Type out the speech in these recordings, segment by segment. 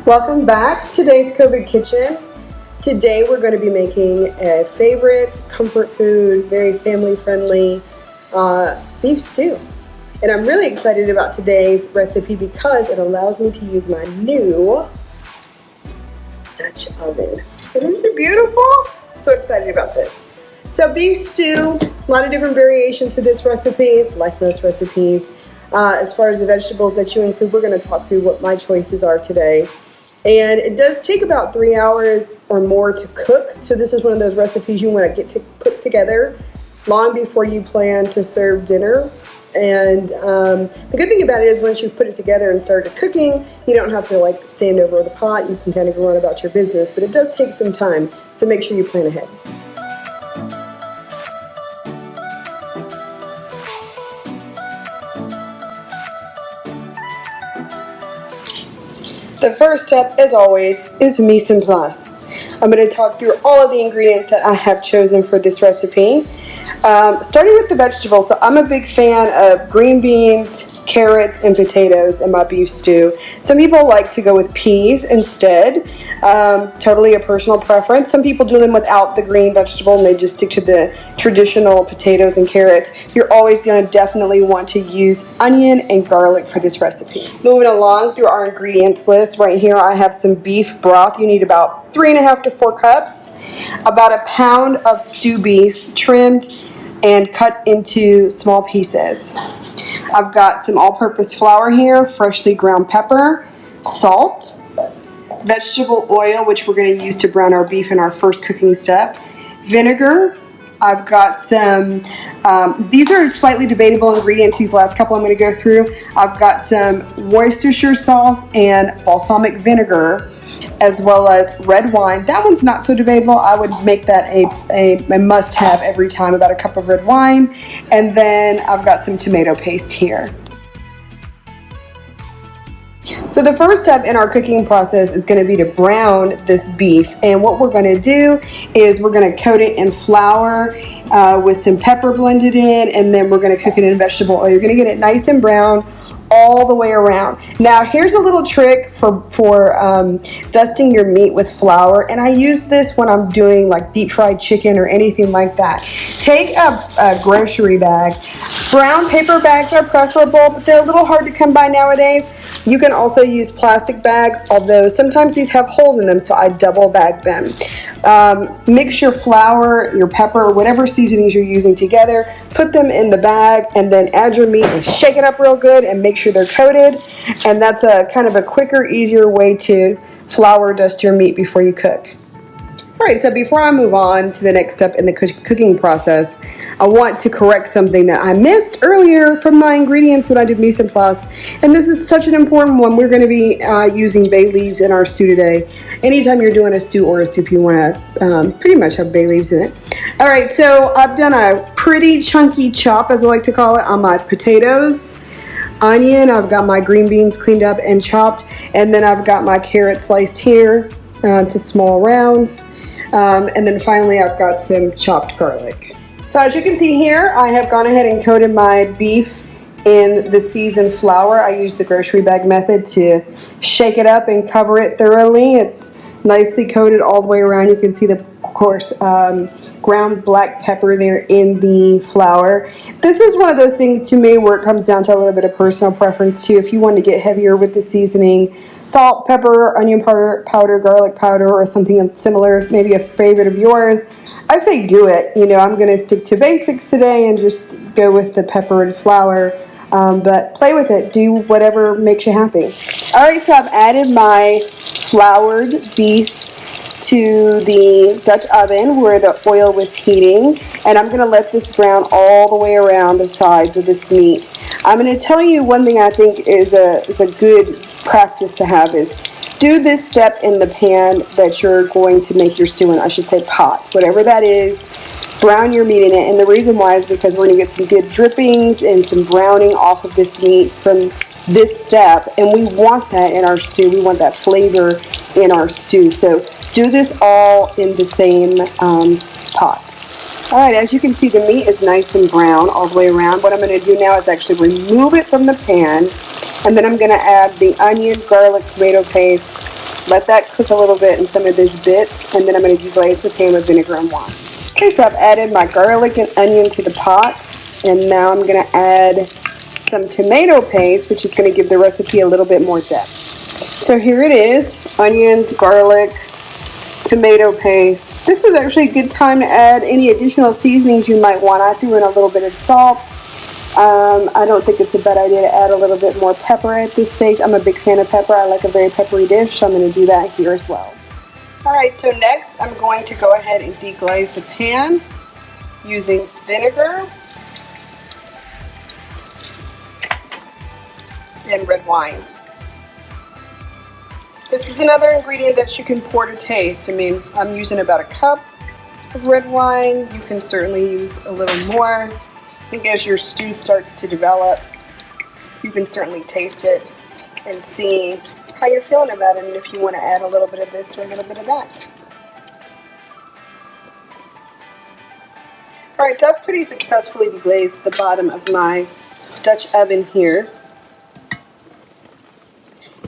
Welcome back to today's COVID Kitchen. Today we're going to be making a favorite comfort food, very family friendly beef stew. And I'm really excited about today's recipe because it allows me to use my new Dutch oven. Isn't it beautiful? So excited about this. So beef stew, a lot of different variations to this recipe, like most recipes. As far as the vegetables that you include, we're going to talk through what my choices are today. And it does take about 3 hours or more to cook. So this is one of those recipes you want to get to put together long before you plan to serve dinner. And the good thing about it is once you've put it together and started cooking, you don't have to stand over the pot. You can kind of go on about your business, but it does take some time. So make sure you plan ahead. The first step, as always, is mise en place. I'm going to talk through all of the ingredients that I have chosen for this recipe. Starting with the vegetables, so I'm a big fan of green beans, carrots, and potatoes in my beef stew. Some people like to go with peas instead. Totally a personal preference. Some people do them without the green vegetable and they just stick to the traditional potatoes and carrots. You're always going to definitely want to use onion and garlic for this recipe. Moving along through our ingredients list, right here I have some beef broth. You need about 3.5 to 4 cups. About a pound of stew beef trimmed and cut into small pieces. I've got some all-purpose flour here, freshly ground pepper, salt, vegetable oil, which we're going to use to brown our beef in our first cooking step, vinegar. I've got some, these are slightly debatable ingredients, these last couple I'm going to go through. I've got some Worcestershire sauce and balsamic vinegar, as well as red wine. That one's not so debatable. I would make that a must-have every time, about a cup of red wine. And then I've got some tomato paste here. So the first step in our cooking process is going to be to brown this beef. And what we're going to do is we're going to coat it in flour with some pepper blended in, and then we're going to cook it in vegetable oil. You're going to get it nice and brown all the way around. Now here's a little trick for dusting your meat with flour, and I use this when I'm doing deep fried chicken or anything like that. Take a grocery bag. Brown paper bags are preferable, but they're a little hard to come by nowadays. You can also use plastic bags, although sometimes these have holes in them, so I double bag them. Mix your flour, your pepper, whatever seasonings you're using together, put them in the bag, and then add your meat and shake it up real good and make sure they're coated. And that's a kind of a quicker, easier way to flour dust your meat before you cook. Alright, so before I move on to the next step in the cooking process, I want to correct something that I missed earlier from my ingredients when I did mise en place. And this is such an important one. We're going to be using bay leaves in our stew today. Anytime you're doing a stew or a soup, you want to pretty much have bay leaves in it. Alright, so I've done a pretty chunky chop, as I like to call it, on my potatoes. Onion, I've got my green beans cleaned up and chopped. And then I've got my carrots sliced here to small rounds. And then finally I've got some chopped garlic. So as you can see here, I have gone ahead and coated my beef in the seasoned flour. I use the grocery bag method to shake it up and cover it thoroughly. It's nicely coated all the way around. You can see the, of course, ground black pepper there in the flour. This is one of those things to me where it comes down to a little bit of personal preference too. If you want to get heavier with the seasoning, salt, pepper, onion powder, garlic powder, or something similar, maybe a favorite of yours, I say do it. I'm going to stick to basics today and just go with the pepper and flour, but play with it. Do whatever makes you happy. Alright, so I've added my floured beef to the Dutch oven where the oil was heating, and I'm going to let this brown all the way around the sides of this meat. I'm going to tell you one thing I think is a good practice to have is do this step in the pan that you're going to make your stew in. I should say pot, whatever that is. Brown your meat in it, and the reason why is because we're going to get some good drippings and some browning off of this meat from this step, and we want that in our stew. We want that flavor in our stew. So do this all in the same pot. Alright, as you can see, the meat is nice and brown all the way around. What I'm going to do now is actually remove it from the pan, and then I'm going to add the onion, garlic, tomato paste, Let that cook a little bit in some of these bits, and then I'm going to deglaze the pan with vinegar and wine. Okay, so I've added my garlic and onion to the pot, and now I'm going to add some tomato paste, which is going to give the recipe a little bit more depth. So here it is, onions, garlic, tomato paste. This is actually a good time to add any additional seasonings you might want. I threw in a little bit of salt. I don't think it's a bad idea to add a little bit more pepper at this stage. I'm a big fan of pepper. I like a very peppery dish, so I'm going to do that here as well. Alright, so next I'm going to go ahead and deglaze the pan using vinegar and red wine. This is another ingredient that you can pour to taste. I mean, I'm using about a cup of red wine. You can certainly use a little more. I think as your stew starts to develop, you can certainly taste it and see how you're feeling about it, and if you want to add a little bit of this or a little bit of that. Alright, so I've pretty successfully deglazed the bottom of my Dutch oven here.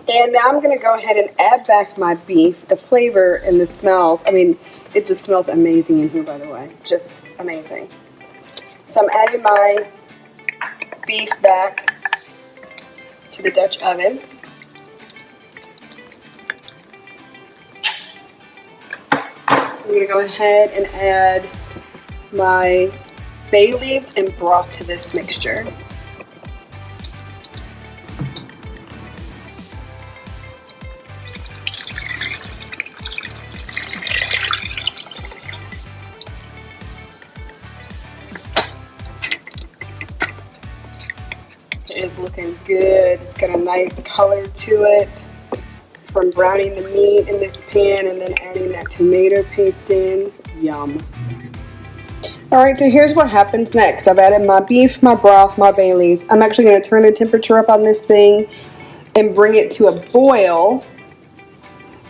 And now I'm going to go ahead and add back my beef. The flavor and the smells, I mean, it just smells amazing in here, by the way. Just amazing. So I'm adding my beef back to the Dutch oven. I'm going to go ahead and add my bay leaves and broth to this mixture. It is looking good. It's got a nice color to it from browning the meat in this pan and then adding that tomato paste in. Yum. Alright, so here's what happens next. I've added my beef, my broth, my bay leaves. I'm actually going to turn the temperature up on this thing and bring it to a boil.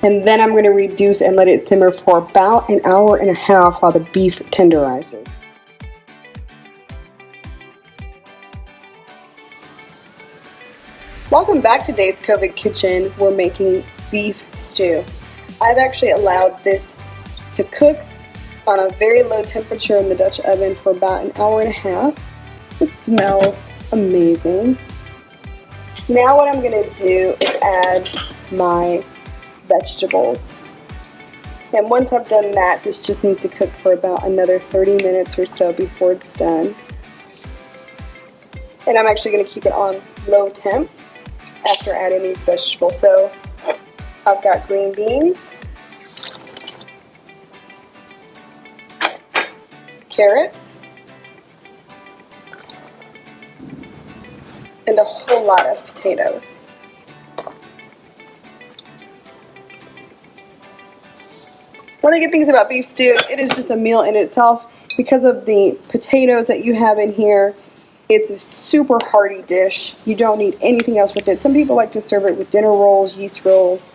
And then I'm going to reduce and let it simmer for about an hour and a half while the beef tenderizes. Welcome back to Dave's COVID Kitchen. We're making beef stew. I've actually allowed this to cook on a very low temperature in the Dutch oven for about an hour and a half. It smells amazing. Now what I'm going to do is add my vegetables. And once I've done that, this just needs to cook for about another 30 minutes or so before it's done. And I'm actually going to keep it on low temp after adding these vegetables. So I've got green beans, carrots, and a whole lot of potatoes. One of the good things about beef stew, it is just a meal in itself. Because of the potatoes that you have in here, it's a super hearty dish. You don't need anything else with it. Some people like to serve it with dinner rolls, yeast rolls,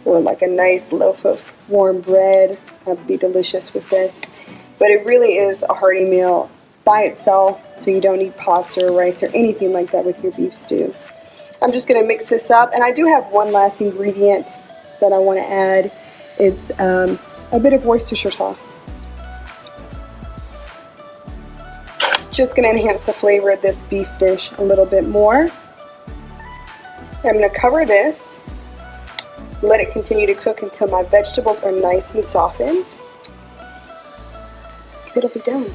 or like a nice loaf of warm bread. That would be delicious with this. But it really is a hearty meal by itself, so you don't need pasta or rice or anything like that with your beef stew. I'm just going to mix this up, and I do have one last ingredient that I want to add. It's a bit of Worcestershire sauce. Just going to enhance the flavor of this beef dish a little bit more. I'm going to cover this, let it continue to cook until my vegetables are nice and softened. It'll be done.